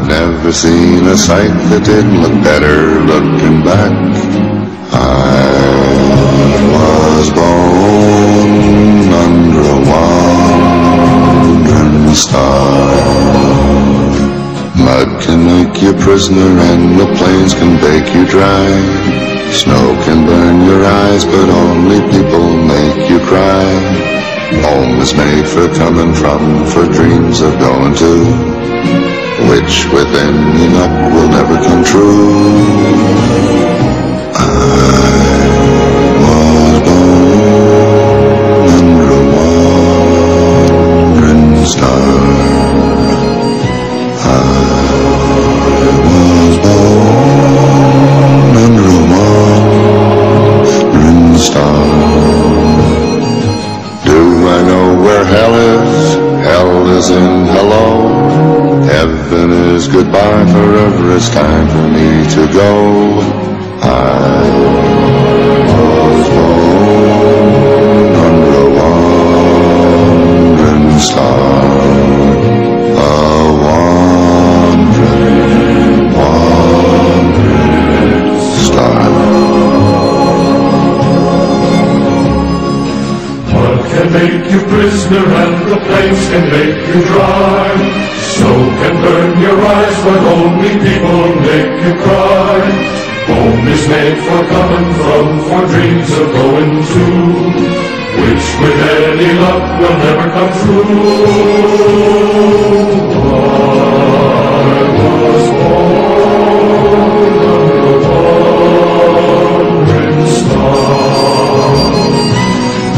never seen a sight that didn't look better looking back. I was born under a wandering star. Mud can make you prisoner and the plains can bake you dry. Snow can burn your eyes, but only people make you cry. Home is made for coming from, for dreams of going to, which with any luck will never come true. I was born under a wandering star. I was born under a wandering star. Do I know where hell is? Hell is in hello. Heaven is goodbye, forever it's time for me to go. I was born under a wandering star. A wandering star. Mud can make you prisoner and the plains can make you dry. Snow can burn your eyes, but only people make you cry. Home is made for coming from, for dreams of going to, which with any luck will never come true. I was born under a wandering star.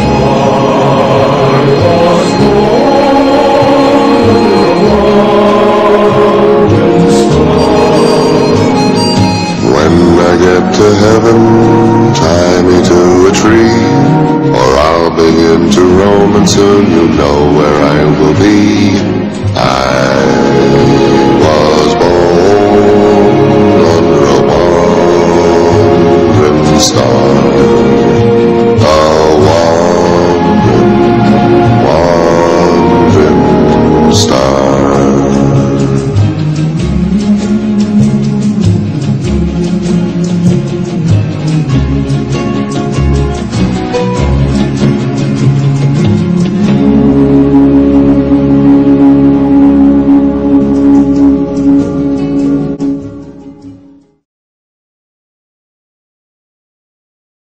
I was born under a wandering star. When I get to heaven, tie me to a tree, or I'll begin to roam and soon you'll know where I will be. I